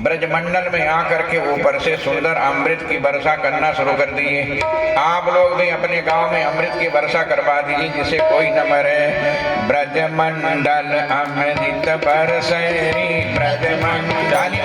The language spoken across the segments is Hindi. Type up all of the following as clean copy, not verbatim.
ब्रजमंडल में आकर के ऊपर से सुंदर अमृत की वर्षा करना शुरू कर दिए। आप लोग भी अपने गांव में अमृत की वर्षा करवा दीजिए जिसे कोई न मरे। ब्रजमंडल अमृत बरसैरी, ब्रजमंडल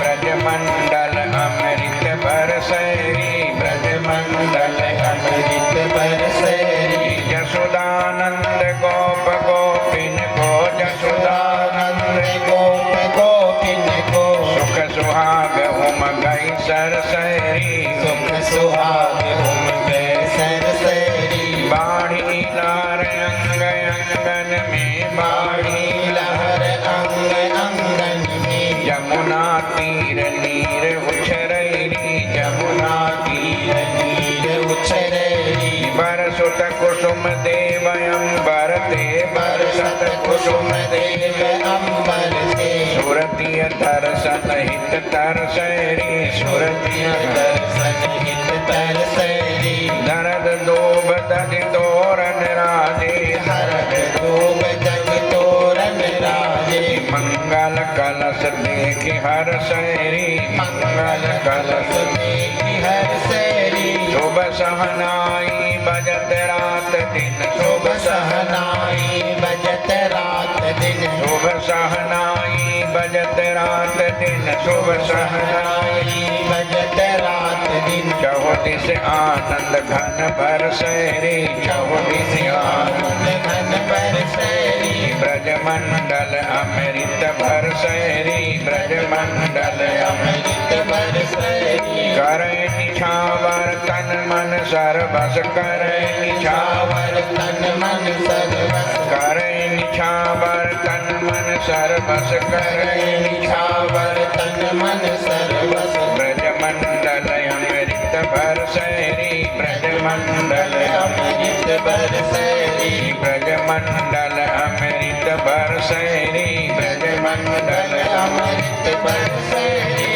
ब्रजमंडल अमृत बरसैरी, ब्रजमंडल अमृत बरसैरी। यशोदानंद गोप गोपिन को, यशोदानंद गोप गोपिन को, सुख सुहाग उम गई सरसैरी, सुख सुहाग उम गई सरसैरी। बाढ़ी लहर अंग अंगन में, बाढ़ी लहर अंग अंगन में, यमुना तीर नीर उछरैली, यमुना तीर नीर उछरैली। बरसुत कुसुम देव अंबर ते, बरसत कुसुम देव अंबर ते, सुरतीय दर्शन हित तरसैरी, सुरतीय दर्शन हित तरसैरी। दरद दोब दग तोरन राजे, हरद दोब दग तोरन राजे। मंगल कलश देखि हर सैरी, मंगल कलश देखि हर सैरी। शुभ सहनाई बजत रात दिन, शुभ सहनाई बजत रात दिन, शुभ सहनाई बजत रात दिन, शुभ सहनाई बजत रात दिन। चौदिस आनंद घन बरसैरी, चौदिस आनंद घन बरसैरी। ब्रजमंडल अमृत बरसैरी, ब्रजमंडल अमृत बरसैरी। करे निछावर तन मन सर्वस, करे निछावर तन मन सर्वस, करे निछावर तन मन सर्वस, करे निछावर तन मन सर्वस। ब्रजमंडल अमृत बरसैरी, ब्रजमंडल अमृत बरसैरी, ब्रजमंडल अमृत बरसैरी, ब्रजमंडल अमृत बरसैरी।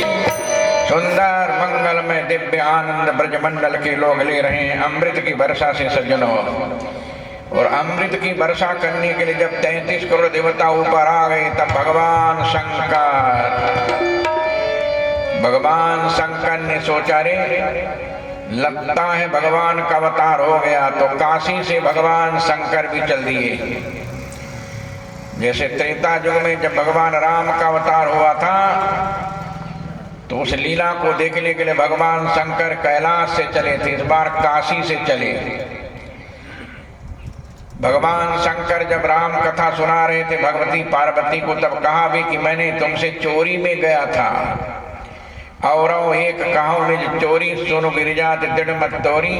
सुंदर मंगल में दिव्य आनंद ब्रजमंडल के लोग ले रहे हैं अमृत की वर्षा से सज्जनों। और अमृत की वर्षा करने के लिए जब 33 करोड़ देवता ऊपर आ गए तब भगवान शंकर ने सोचा रे लगता है भगवान का अवतार हो गया, तो काशी से भगवान शंकर भी चल दिए। जैसे त्रेता युग में जब भगवान राम का अवतार हुआ था तो उस लीला को देखने के लिए भगवान शंकर कैलाश से चले थे, इस बार काशी से चले। भगवान शंकर जब राम कथा सुना रहे थे भगवती पार्वती को तब कहा भी कि मैंने तुमसे चोरी में गया था, और एक कहो निज चोरी सुनु गिरिजा दृढ़ मत तोरी।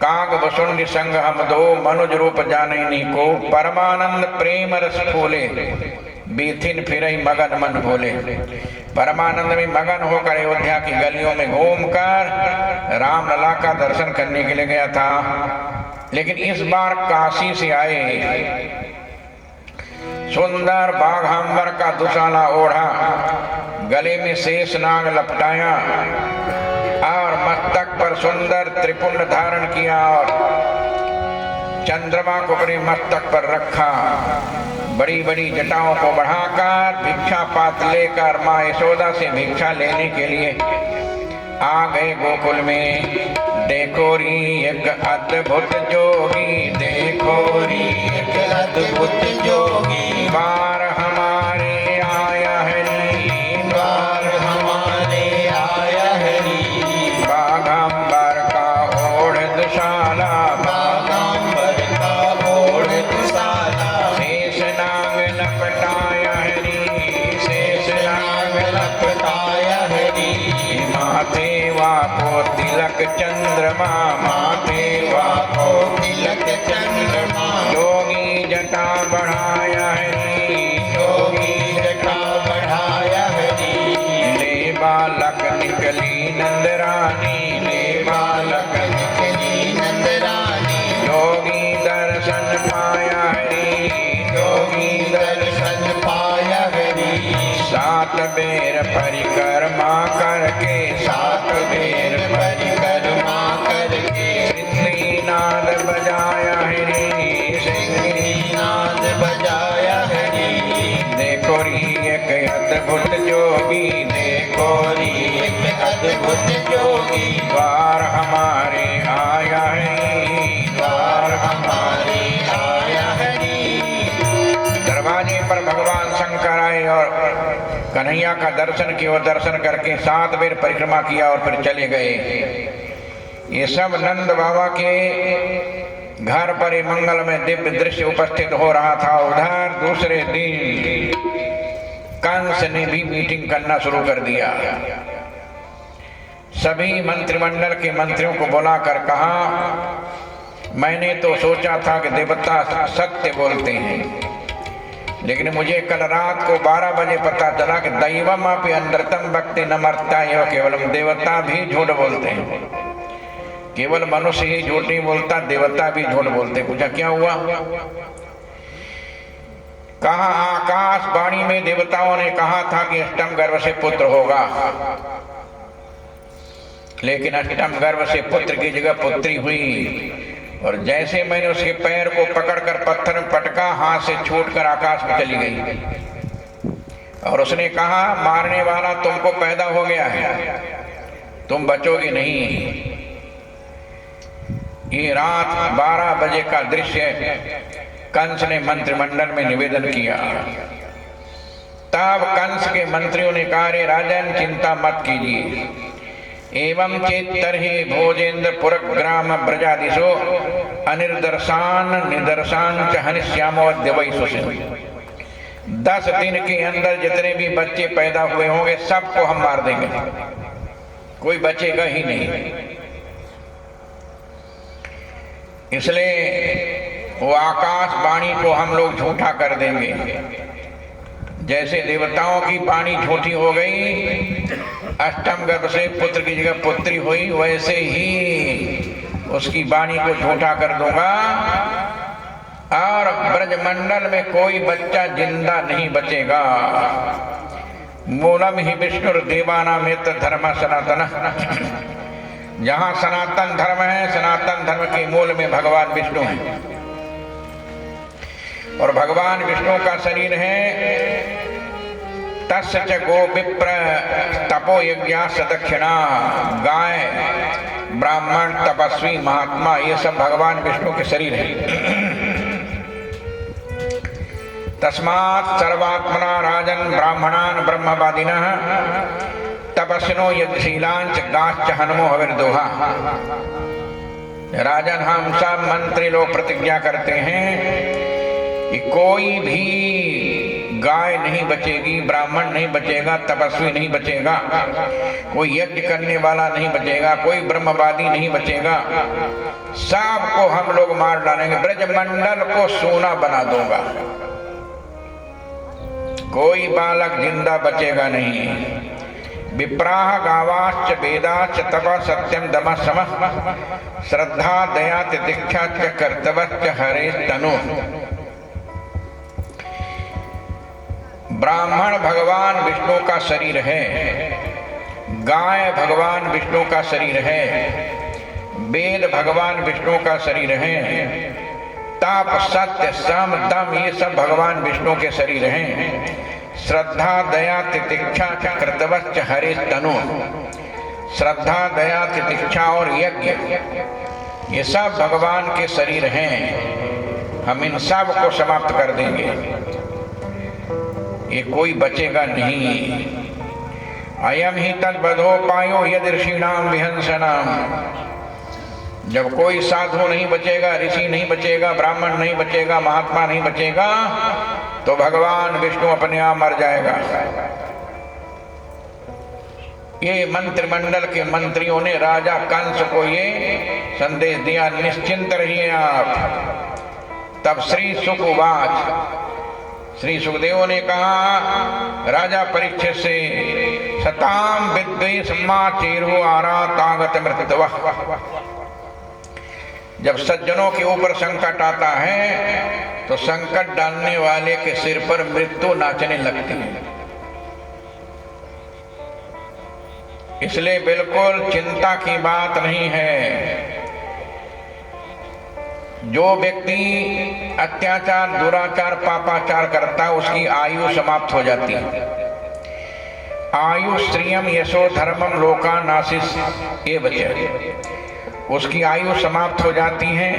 काग वसुंड संग हम दो मनुज रूप जाने को, परमानंद प्रेम रस फूले बीथिन फिर मगन मन भोले। परमानंद में मगन होकर अयोध्या की गलियों में घूमकर रामलला का दर्शन करने के लिए गया था, लेकिन इस बार काशी से आए सुंदर बाघांबर का दुशाला ओढ़ा, गले में शेष नाग लपटाया और मस्तक पर सुंदर त्रिपुंड धारण किया और चंद्रमा को अपने मस्तक पर रखा। बड़ी बड़ी जटाओं को बढ़ाकर भिक्षा पात्र लेकर माँ यशोदा से भिक्षा लेने के लिए आ गए गोकुल में। देखो री एक अद्भुत जोगी, देखो री एक अद्भुत जोगी, बार हमारे आया हरी, बार हमारे आया हरी। बाघांबर का ओढ़ दुशाला, बाघांबर का ओढ़ दुशाला, शेष नाग लपटाया हरी, शेष नाग लपटाया हरी। माथे वाको तिलक चंद्रमा, माथे वाको तिलक चंद्रमा, योगी जटा बढ़ाया हरी, योगी जटा बढ़ाया हरी। ले बालक निकली नंदरानी, ले बालक निकली नंदरानी, योगी दर्शन पाया हरी, योगी दर्शन पाया हरी। 7 बेर परिक्रमा करके, 7 बेर परिक्रमा करके, सिंहनाद बजाया हरी, सिंहनाद बजाया हरी। देखो री एक अद्भुत जोगी, देखो री एक अद्भुत जोगी, द्वार हमारे आया है, द्वार हमारे आया है। दरवाजे पर भगवान शंकर आए और कन्हैया का दर्शन किया और दर्शन करके 7 बार परिक्रमा किया और फिर चले गए। ये सब नंद बाबा के घर पर ही मंगल में दिव्य दृश्य उपस्थित हो रहा था। उधर दूसरे दिन कंस ने भी मीटिंग करना शुरू कर दिया। सभी मंत्रिमंडल के मंत्रियों को बुलाकर कहा, मैंने तो सोचा था कि देवता सत्य बोलते हैं, लेकिन मुझे कल रात को 12 बजे पता चला कि दैवमपि अनृतं वक्ति न मर्त्य एव केवलम, देवता भी झूठ बोलते हैं। केवल मनुष्य ही झूठ नहीं बोलता, देवता भी झूठ बोलते। पूछा क्या हुआ? कहा आकाशवाणी में देवताओं ने कहा था कि अष्टम गर्भ से पुत्र होगा, लेकिन अष्टम गर्भ से पुत्र की जगह पुत्री हुई। और जैसे मैंने उसके पैर को पकड़कर पत्थर में पटका, हाथ से छूटकर आकाश में चली गई। और उसने कहा मारने वाला तुमको पैदा हो गया है, तुम बचोगे नहीं। ये रात 12 बजे का दृश्य कंस ने मंत्रिमंडल में निवेदन किया। तब कंस के मंत्रियों ने कहा, रे राजन चिंता मत कीजिए, एवं चेत तर्हि भोजेन्द्र पुरग्राम ब्रजादिशो अनिर्दर्शान निदर्शान च हनिष्यामो अद्य वै सुषिन्। 10 दिन के अंदर जितने भी बच्चे पैदा हुए होंगे सबको हम मार देंगे, कोई बचेगा ही नहीं। इसलिए वो आकाशवाणी को हम लोग झूठा कर देंगे। जैसे देवताओं की वाणी झूठी हो गई, अष्टम गर्भ से पुत्र की जगह पुत्री हुई, वैसे ही उसकी वाणी को झूठा कर दूंगा और ब्रजमंडल में कोई बच्चा जिंदा नहीं बचेगा। मूलम ही विष्णुर्देवानां एतद् धर्मः सनातनः। जहां सनातन धर्म है, सनातन धर्म के मूल में भगवान विष्णु हैं और भगवान विष्णु का शरीर है। तस्य च गो विप्र तपो यज्ञास्य दक्षिणा, गाय ब्राह्मण तपस्वी महात्मा, ये सब भगवान विष्णु के शरीर है। तस्मात् सर्वात्मना राजन ब्राह्मणान ब्रह्मवादिनः तपस्विनो यज्ञशीलांच गाश्च हनुमो हविर्दोहा। राजन हम सब मंत्री लोग प्रतिज्ञा करते हैं कि कोई भी गाय नहीं बचेगी, ब्राह्मण नहीं बचेगा, तपस्वी नहीं बचेगा, कोई यज्ञ करने वाला नहीं बचेगा, कोई ब्रह्मवादी नहीं बचेगा, सबको हम लोग मार डालेंगे, ब्रजमंडल को सोना बना दूंगा, कोई बालक जिंदा बचेगा नहीं। विप्राह गावाश्च वेदाश्च तपः सत्यम दमः समः श्रद्धा दया तितिक्षा च कर्तव्यश्च हरेः तनु। ब्राह्मण भगवान विष्णु का शरीर है, गाय भगवान विष्णु का शरीर है, वेद भगवान विष्णु का शरीर है, तप सत्य सम दम ये सब भगवान विष्णु के शरीर हैं। श्रद्धा दया तितिक्षा कर्तव्य हरे तनु, श्रद्धा दया तितिक्षा और यज्ञ ये सब भगवान के शरीर हैं। हम इन सब को समाप्त कर देंगे, ये कोई बचेगा नहीं। अयम ही तद्वधोपायो यदि ऋषीणाम विहंसनाम। जब कोई साधु नहीं बचेगा, ऋषि नहीं बचेगा, ब्राह्मण नहीं बचेगा, महात्मा नहीं बचेगा, तो भगवान विष्णु अपने आप मर जाएगा। ये मंत्रिमंडल के मंत्रियों ने राजा कंस को ये संदेश दिया, निश्चिंत रहिए आप। तब श्री सुखवाच, श्री सुखदेव ने कहा राजा परीक्षित से, सताम विद्वेष माचेरो आरातागत मृत्युवः। जब सज्जनों के ऊपर संकट आता है तो संकट डालने वाले के सिर पर मृत्यु नाचने लगती है। इसलिए बिल्कुल चिंता की बात नहीं है। जो व्यक्ति अत्याचार, दुराचार, पापाचार करता है उसकी आयु समाप्त हो जाती है। आयु श्रियम यशो धर्मम लोका नासिस एवच, उसकी आयु समाप्त हो जाती है,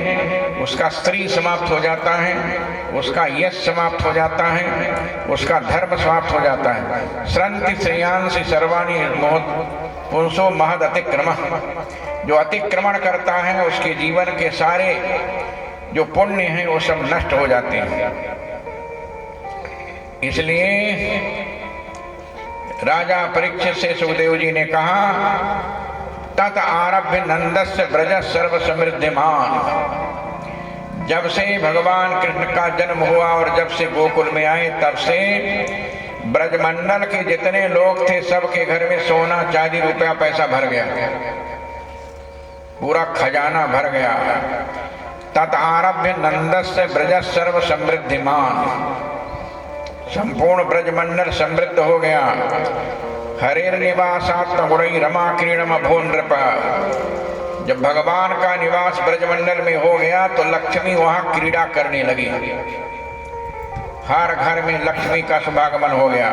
उसका स्त्री समाप्त हो जाता है, उसका यश समाप्त हो जाता है, उसका धर्म समाप्त हो जाता है। श्रंति श्रेयांसी सर्वाणी पुंसो महद अतिक्रम, जो अतिक्रमण करता है उसके जीवन के सारे जो पुण्य हैं वो सब नष्ट हो जाते हैं। इसलिए राजा परीक्षित से सुखदेव जी ने कहा, तत आरभ्य नंदस्य ब्रज सर्व समृद्धिमान, जब से भगवान कृष्ण का जन्म हुआ और जब से गोकुल में आए तब से ब्रजमंडल के जितने लोग थे सबके घर में सोना चांदी रुपया पैसा भर गया, पूरा खजाना भर गया। तत आरभ्य नंदस्य ब्रज सर्व समृद्धिमान, संपूर्ण ब्रजमंडल समृद्ध हो गया। हरेर निवासात्म गुणई रमा क्रीडम अभो नृप, जब भगवान का निवास ब्रजमंडल में हो गया तो लक्ष्मी वहां क्रीड़ा करने लगी, हर घर में लक्ष्मी का शुभागमन हो गया।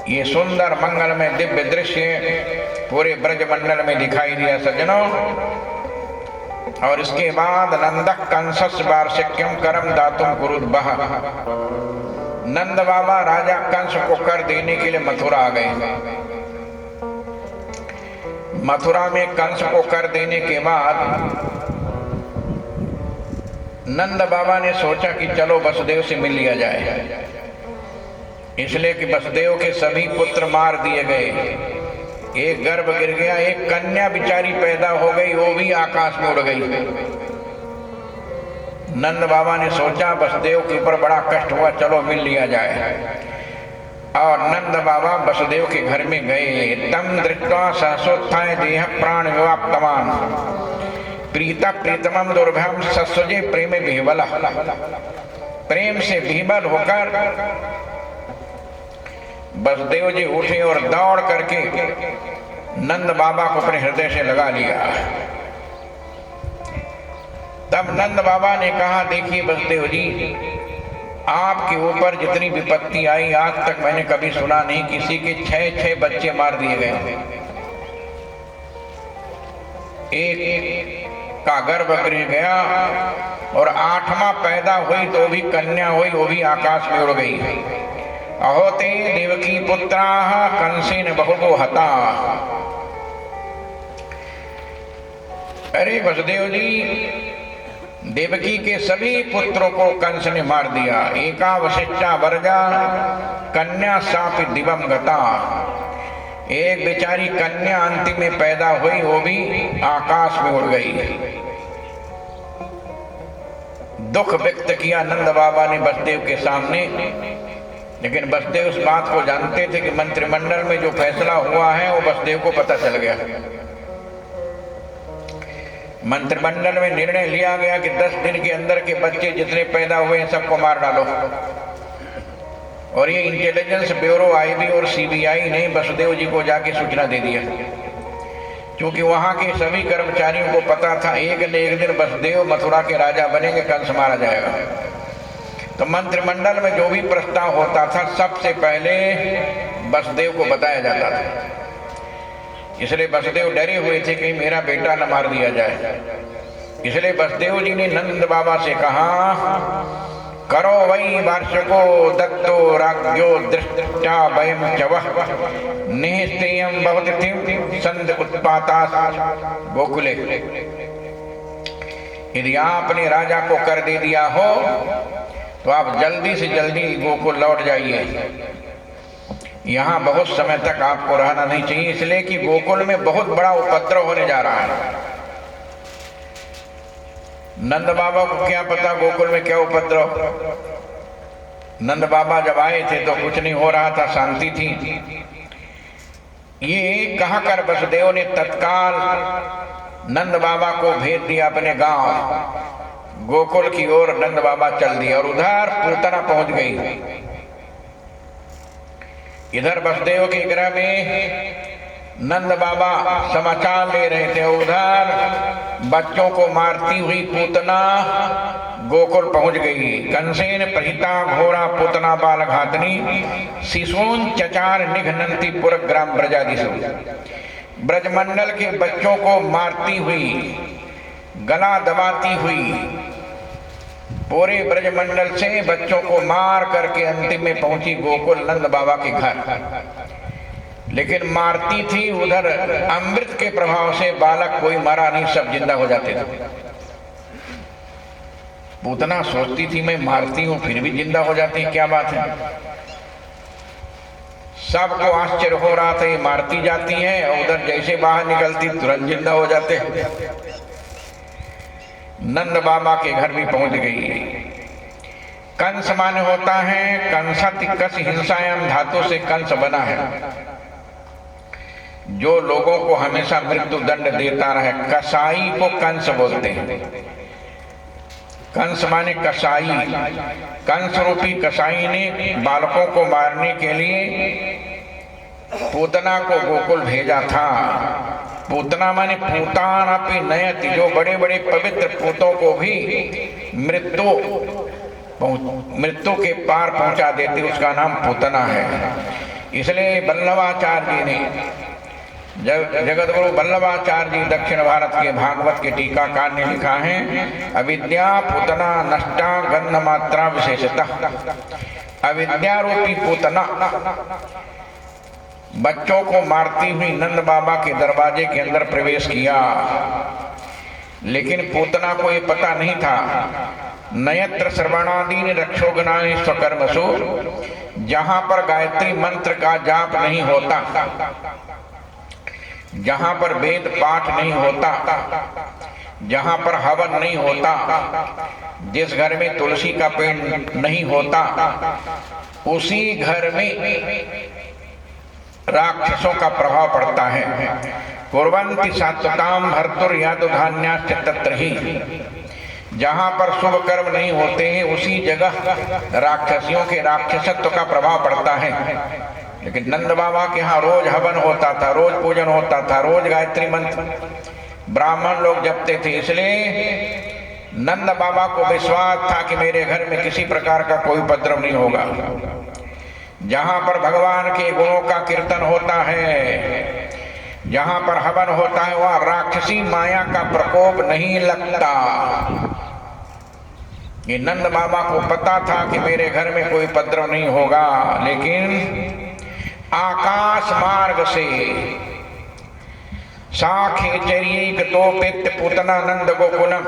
ये सुंदर मंगलमय दिव्य दृश्य पूरे ब्रजमंडल में दिखाई दिया सज्जनों। और इसके बाद नंदक कंसस वार्षिक्यम करम दातुम कुरुद्भः, नंद बाबा राजा कंस को कर देने के लिए मथुरा आ गए। मथुरा में कंस को कर देने के बाद नंद बाबा ने सोचा कि चलो वसुदेव से मिल लिया जाए, इसलिए कि वसुदेव के सभी पुत्र मार दिए गए, एक गर्भ गिर गया, एक कन्या बिचारी पैदा हो गई, वो भी आकाश में उड़ गई। नंद बाबा ने सोचा वसुदेव के ऊपर बड़ा कष्ट हुआ, चलो मिल लिया जाए। और नंद बाबा वसुदेव के घर में गए। तम दृष्ट्वा सहसोत्थाय देह प्राण विवाप्तवान, प्रीता प्रीतमम दुर्भम सस्वजे प्रेम विह्वल, प्रेम से विह्वल होकर वसुदेव जी उठे और दौड़ करके नंद बाबा को अपने हृदय से लगा लिया। तब नंद बाबा ने कहा, देखिए वसुदेव जी, आपके ऊपर जितनी विपत्ति आई आज तक मैंने कभी सुना नहीं, किसी के 6 बच्चे मार दिए गए, एक का गर्भ गिर गया और 8वां पैदा हुई तो भी कन्या हुई, वो भी आकाश में उड़ गई। अहोते देवकी पुत्राः कंसेन बहुतो हता। अरे वसुदेव जी, देवकी के सभी पुत्रों को कंस ने मार दिया। एकावशिष्टा वर्जा कन्या सापि दिवम गता, एक बेचारी कन्या अंतिम में पैदा हुई, वो भी आकाश में उड़ गई। दुख व्यक्त किया नंद बाबा ने वसुदेव के सामने, लेकिन वसुदेव उस बात को जानते थे कि मंत्रिमंडल में जो फैसला हुआ है वो वसुदेव को पता चल गया। मंत्रिमंडल में निर्णय लिया गया कि 10 दिन के अंदर के बच्चे जितने पैदा हुए हैं सबको मार डालो। और ये इंटेलिजेंस ब्यूरो आईबी और सीबीआई ने वसुदेव जी को जाके सूचना दे दिया, क्योंकि वहां के सभी कर्मचारियों को पता था एक न एक दिन वसुदेव मथुरा के राजा बनेंगे, कंस मारा जाएगा। तो मंत्रिमंडल में जो भी प्रस्ताव होता था सबसे पहले वसुदेव को बताया जाता था। इसलिए वसुदेव डरे हुए थे कि मेरा बेटा न मार दिया जाए। इसलिए वसुदेव जी ने नंद बाबा से कहा, करो वही वार्षको दत्तो राज्ञो दृष्टा वयम चवः निःस्तेयं भवति संध उत्पाता गोकुले। यदि आपने राजा को कर दे दिया हो तो आप जल्दी से जल्दी गोकुल लौट जाइए, यहाँ बहुत समय तक आपको रहना नहीं चाहिए, इसलिए कि गोकुल में बहुत बड़ा उपद्रव होने जा रहा है। नंद बाबा को क्या पता गोकुल में क्या उपद्रव। नंद बाबा जब आए थे तो कुछ नहीं हो रहा था, शांति थी। ये कहकर वसुदेव ने तत्काल नंद बाबा को भेज दिया अपने गांव, गोकुल की ओर नंद बाबा चल दिए और उधर पूतना पहुंच गई। इधर वसुदेव के गृह में नंद बाबा समाचार ले रहे थे, उधर बच्चों को मारती हुई पूतना गोकुल पहुंच गई। कंसेन प्रहिता घोरा पूतना बाल घातनी शिशून चचार निघनंती पुर ग्राम ब्रजादिशु। ब्रजमंडल के बच्चों को मारती हुई, गला दबाती हुई, पूरे ब्रजमंडल से बच्चों को मार करके अंतिम में पहुंची गोकुल नंद बाबा के घर। लेकिन मारती थी, उधर अमृत के प्रभाव से बालक कोई मरा नहीं, सब जिंदा हो जाते थे। पूतना सोचती थी मैं मारती हूं फिर भी जिंदा हो जाती है, क्या बात है। सबको आश्चर्य हो रहा था, ये मारती जाती है और उधर जैसे बाहर निकलती तुरंत जिंदा हो जाते। नंद बाबा के घर भी पहुंच गई। कंस माने होता है कंसति कस हिंसायाम धातु से कंस बना है, जो लोगों को हमेशा मृत्यु दंड देता रहे। कसाई को कंस बोलते हैं। कंस माने कसाई। कंस रूपी कसाई ने बालकों को मारने के लिए पूतना को गोकुल भेजा था। पूतना माने पूतान अपि नयति, जो बड़े बड़े पवित्र पूतों को भी मृत्यु के पार पहुंचा देती, उसका नाम पूतना है। इसलिए वल्लभाचार्य जी ने, जगतगुरु वल्लभाचार्य जी दक्षिण भारत के भागवत के टीकाकार ने लिखा है, अविद्या पूतना नष्टा गंध मात्रा विशेषतः। अविद्या रूपी पूतना बच्चों को मारती हुई नंद बाबा के दरवाजे के अंदर प्रवेश किया। लेकिन पूतना को ये पता नहीं था, नयत्र श्रवणादीन रक्षोगनानि स्वकर्मसु, जहां पर गायत्री मंत्र का जाप नहीं होता, जहां पर वेद पाठ नहीं होता, जहां पर हवन नहीं होता, जिस घर में तुलसी का पेड़ नहीं होता, उसी घर में राक्षसों का प्रभाव पड़ता है। कुर्वन्ति सात्वताम भर्तुर यादुधान्याश्च तत्र ही। जहां पर शुभ कर्म नहीं होते हैं उसी जगह राक्षसियों के राक्षसत्व का प्रभाव पड़ता है। लेकिन नंद बाबा के यहाँ रोज हवन होता था, रोज पूजन होता था, रोज गायत्री मंत्र ब्राह्मण लोग जपते थे। इसलिए नंद बाबा को विश्वास था कि मेरे घर में किसी प्रकार का कोई उपद्रव नहीं होगा। जहां पर भगवान के गुणों का कीर्तन होता है, जहां पर हवन होता है, वहां राक्षसी माया का प्रकोप नहीं लगता। ये नंद बाबा को पता था कि मेरे घर में कोई उपद्रव नहीं होगा। लेकिन आकाश मार्ग से साखे चरिए तो पित्त पूतना नंद गोकुलम,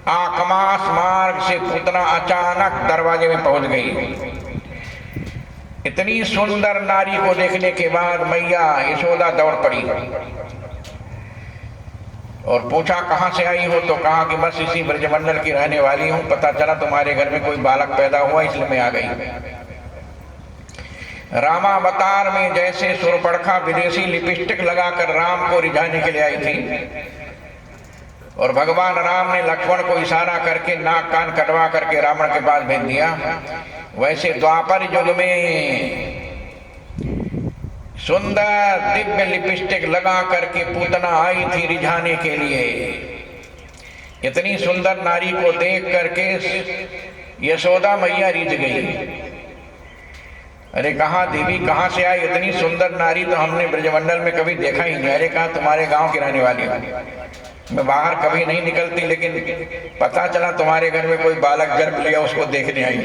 आकाश मार्ग से पूतना अचानक दरवाजे में पहुंच गई। इतनी सुंदर नारी को देखने के बाद मैया यशोदा दौड़ पड़ी और पूछा कहां से आई हो, तो कहा कि बस इसी ब्रजमंडल की रहने वाली हूं, पता चला तुम्हारे घर में कोई बालक पैदा हुआ इसलिए मैं आ गई। रामावतार में जैसे सुरपड़खा विदेशी लिपस्टिक लगाकर राम को रिझाने के लिए आई थी और भगवान राम ने लक्ष्मण को इशारा करके नाक कान कटवा करके रावण के पास भेज दिया, वैसे द्वापर युग में सुंदर दिव्य लिपस्टिक लगा करके पूतना आई थी रिझाने के लिए। इतनी सुंदर नारी को देख करके यशोदा मैया रिझ गई। अरे कहा देवी कहां से आई, इतनी सुंदर नारी तो हमने ब्रजमंडल में कभी देखा ही नहीं। अरे कहा तुम्हारे गांव की रहने वाली हूं, मैं बाहर कभी नहीं निकलती, लेकिन पता चला तुम्हारे घर में कोई बालक जन्म लिया, उसको देखने आई।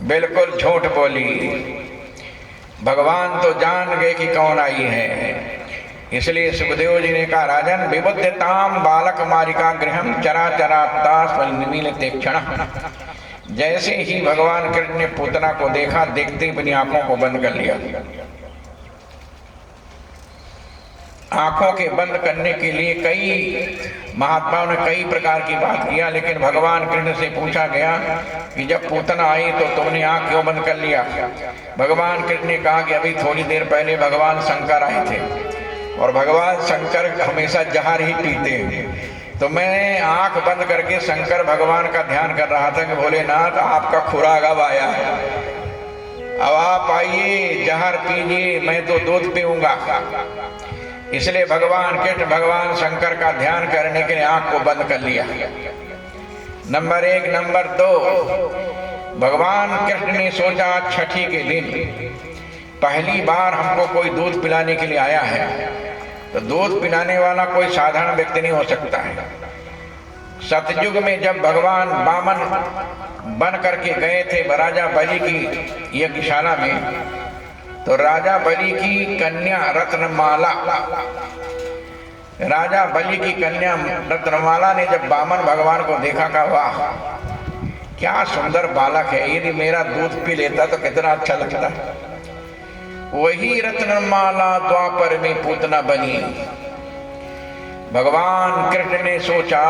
बिल्कुल झूठ बोली। भगवान तो जान गए कि कौन आई है। इसलिए सुखदेव जी ने कहा राजन विबुद्धताम बालक मारिका गृहम चरा चराप्ता क्षण। जैसे ही भगवान कृष्ण ने पूतना को देखा, देखते ही अपनी आंखों को बंद कर लिया। आंखों के बंद करने के लिए कई महात्माओं ने कई प्रकार की बात किया, लेकिन भगवान कृष्ण से पूछा गया कि जब पूतना आई तो तुमने आंख क्यों बंद कर लिया। भगवान कृष्ण ने कहा कि अभी थोड़ी देर पहले भगवान शंकर आए थे और भगवान शंकर हमेशा जहर ही पीते हैं, तो मैं आंख बंद करके शंकर भगवान का ध्यान कर रहा था कि भोलेनाथ आपका खुराक अब आया है, अब आप आइए जहर पीजिए, मैं तो दूध पीऊंगा। इसलिए भगवान कृष्ण भगवान शंकर का ध्यान करने के लिए आंख को बंद कर लिया। नंबर 1। नंबर 2, भगवान कृष्ण ने सोचा छठी के दिन पहली बार हमको कोई दूध पिलाने के लिए आया है, तो दूध पिलाने वाला कोई साधारण व्यक्ति नहीं हो सकता है। सतयुग में जब भगवान वामन बन करके गए थे राजा बलि की यज्ञशाला में, तो राजा बलि की कन्या रत्नमाला, राजा बलि की कन्या रत्नमाला ने जब वामन भगवान को देखा, कहा वाह क्या सुंदर बालक है, यदि मेरा दूध पी लेता तो कितना अच्छा लगता। वही रत्नमाला द्वापर में पूतना बनी। भगवान कृष्ण ने सोचा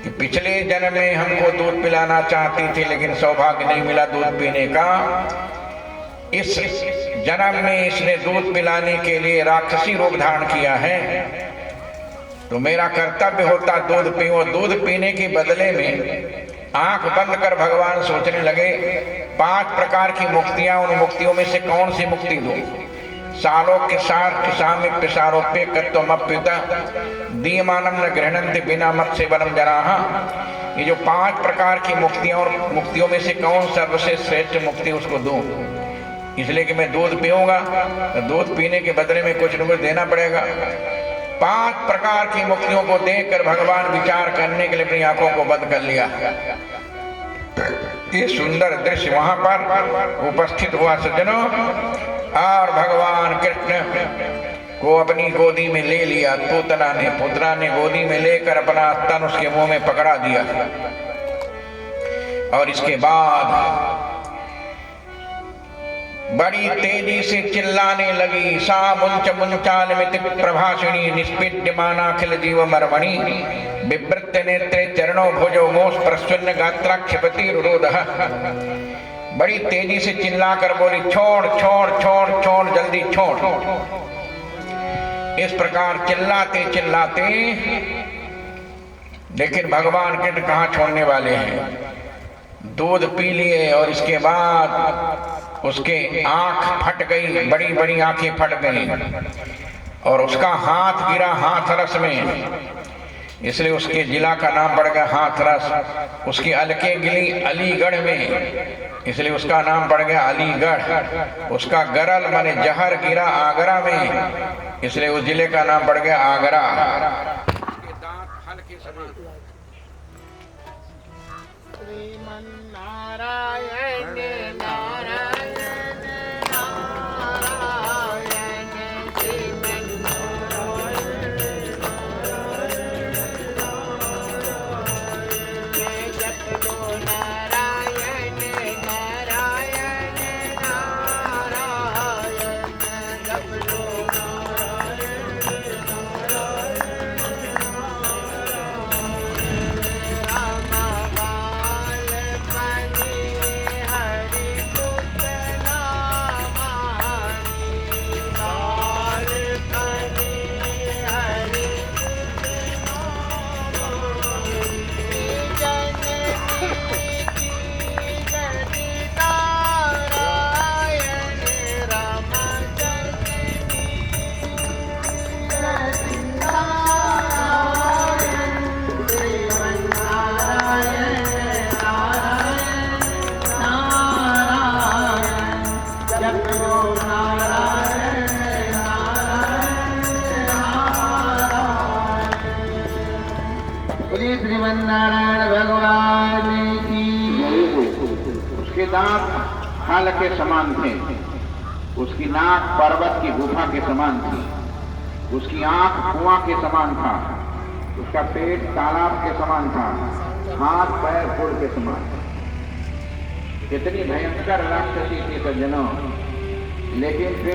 कि पिछले जन्म में हमको दूध पिलाना चाहती थी, लेकिन सौभाग्य नहीं मिला दूध पीने का। इस जन्म में इसने दूध पिलाने के लिए राक्षसी रूप धारण किया है, तो मेरा कर्तव्य होता दूध पीऊं। दूध पीने के बदले में आंख बंद कर भगवान सोचने लगे 5 प्रकार की मुक्तियां, उन मुक्तियों में से कौन सी मुक्ति दूं। सालोक्य सार किसामिक पिसारोप्य कत्वमप्युता दीयमानम न गृह्णन्ति बिना मत सेवनम जनाः। ये जो 5 प्रकार की मुक्तियां और मुक्तियों में से कौन सबसे श्रेष्ठ मुक्ति उसको दूं। इसलिए कि मैं दूध पीऊंगा तो दूध पीने के बदले में कुछ न कुछ देना पड़ेगा। 5 प्रकार की मुक्तियों को देखकर भगवान विचार करने के लिए अपनी आंखों को बंद कर लिया। ये सुंदर दृश्य वहां पर उपस्थित हुआ सज्जनों, और भगवान कृष्ण को अपनी गोदी में ले लिया। पुतना ने गोदी में लेकर अपना स्तन उसके मुंह में पकड़ा दिया, और इसके बाद बड़ी तेजी से चिल्लाने लगी। सा मुंच मुंचालमित प्रभाषिणी निष्पीड्यमानाखिल जीव मर्मणि विवृत्त नेत्रे चरणों भुजो मोष प्रसन्न गात्रा क्षिपति रुरोधः। बड़ी तेजी से चिल्लाकर बोली छोड़ छोड़ छोड़ छोड़, जल्दी छोड़। इस प्रकार चिल्लाते चिल्लाते, लेकिन भगवान कृष्ण कहाँ छोड़ने वाले हैं। दूध पी लिए और इसके बाद उसके आंख फट गई, बड़ी बड़ी आंखें फट गई, और उसका हाथ गिरा हाथरस में, इसलिए उसके जिला का नाम पड़ गया हाथरस। उसकी अलके गिली अलीगढ़ में, इसलिए उसका नाम पड़ गया अलीगढ़। उसका गरल माने जहर गिरा आगरा में, इसलिए उस जिले का नाम पड़ गया आगरा। श्रीमन्नारायण भगवान की। उसके दांत हाल के समान थे, उसकी नाक पर्वत की गुफा के समान थी, उसकी आंख कुआं के समान था, उसका पेट तालाब के समान था, हाथ पैर फूल के समान। कितनी भयंकर राक्षसी थी सज्जनों, लेकिन